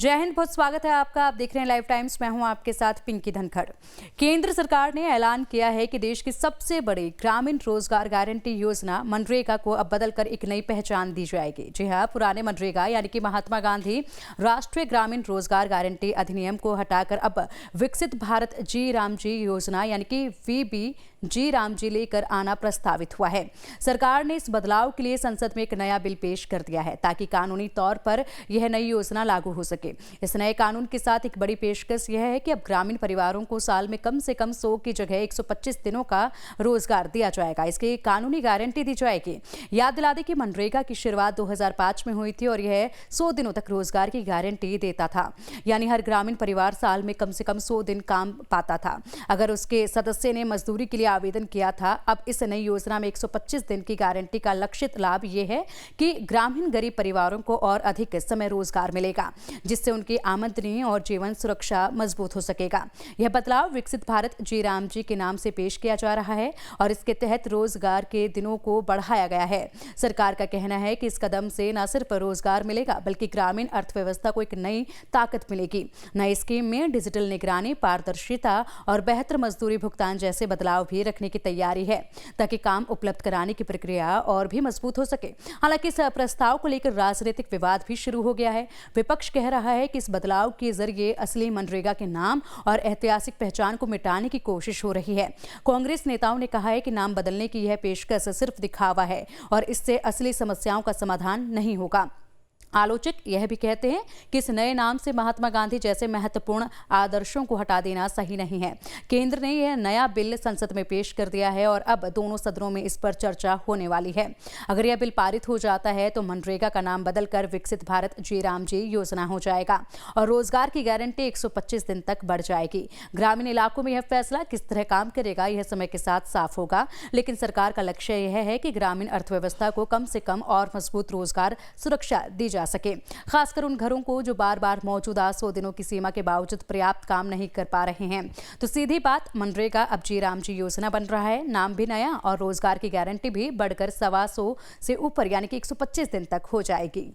जय हिंद, बहुत स्वागत है आपका। आप देख रहे हैं लाइव टाइम्स। मैं हूं आपके साथ पिंकी धनखड़। केंद्र सरकार ने ऐलान किया है कि देश की सबसे बड़ी ग्रामीण रोजगार गारंटी योजना मनरेगा को अब बदलकर एक नई पहचान दी जाएगी। जी हां, पुराने मनरेगा यानी कि महात्मा गांधी राष्ट्रीय ग्रामीण रोजगार गारंटी अधिनियम को हटाकर अब विकसित भारत जी राम जी योजना यानी कि वीबी जी राम जी लेकर आना प्रस्तावित हुआ है। सरकार ने इस बदलाव के लिए संसद में एक नया बिल पेश कर दिया है ताकि कानूनी तौर पर यह नई योजना लागू हो सके। इस नए कानून के साथ एक बड़ी पेशकश यह है कि अब ग्रामीण परिवारों को साल में कम से कम 100 की जगह 125 दिनों का रोजगार दिया जाएगा। इसकी कानूनी गारंटी दी जाएगी। याद दिला दें कि मनरेगा की शुरुआत 2005 में हुई थी और यह 100 दिनों तक रोजगार की गारंटी देता था, यानी हर ग्रामीण परिवार साल में कम से कम 100 दिन काम पाता था अगर उसके सदस्य ने मजदूरी के लिए आवेदन किया था। अब इस नई योजना में 125 दिन की गारंटी का लक्षित लाभ यह है कि ग्रामीण गरीब परिवारों को और अधिक समय रोजगार मिलेगा, जिससे उनकी आमदनी और जीवन सुरक्षा मजबूत हो सकेगा। यह बदलाव विकसित भारत जी राम जी के नाम से पेश किया जा रहा है और इसके तहत रोजगार के दिनों को बढ़ाया गया है। सरकार का कहना है कि इस कदम से न सिर्फ रोजगार मिलेगा बल्कि ग्रामीण अर्थव्यवस्था को एक नई ताकत मिलेगी। नई स्कीम में डिजिटल निगरानी, पारदर्शिता और बेहतर मजदूरी भुगतान जैसे बदलाव भी रखने की तैयारी है ताकि काम उपलब्ध कराने की प्रक्रिया और भी मजबूत हो सके। हालांकि इस प्रस्ताव को लेकर राजनीतिक विवाद भी शुरू हो गया है। विपक्ष कह रहा है कि इस बदलाव के जरिए असली मनरेगा के नाम और ऐतिहासिक पहचान को मिटाने की कोशिश हो रही है। कांग्रेस नेताओं ने कहा है कि नाम बदलने की यह पेशकश सिर्फ दिखावा है और इससे असली समस्याओं का समाधान नहीं होगा। आलोचक यह भी कहते हैं कि इस नए नाम से महात्मा गांधी जैसे महत्वपूर्ण आदर्शों को हटा देना सही नहीं है। केंद्र ने यह नया बिल संसद में पेश कर दिया है और अब दोनों सदनों में इस पर चर्चा होने वाली है। अगर यह बिल पारित हो जाता है तो मनरेगा का नाम बदलकर विकसित भारत जी राम जी योजना हो जाएगा और रोजगार की गारंटी 125 दिन तक बढ़ जाएगी। ग्रामीण इलाकों में यह फैसला किस तरह काम करेगा यह समय के साथ साफ होगा, लेकिन सरकार का लक्ष्य यह है कि ग्रामीण अर्थव्यवस्था को कम से कम और मजबूत रोजगार सुरक्षा दी जा सके, खासकर उन घरों को जो बार बार मौजूदा 100 दिनों की सीमा के बावजूद पर्याप्त काम नहीं कर पा रहे हैं। तो सीधी बात, मनरेगा अब जी राम जी योजना बन रहा है। नाम भी नया और रोजगार की गारंटी भी बढ़कर 125 से ऊपर यानी कि 125 दिन तक हो जाएगी।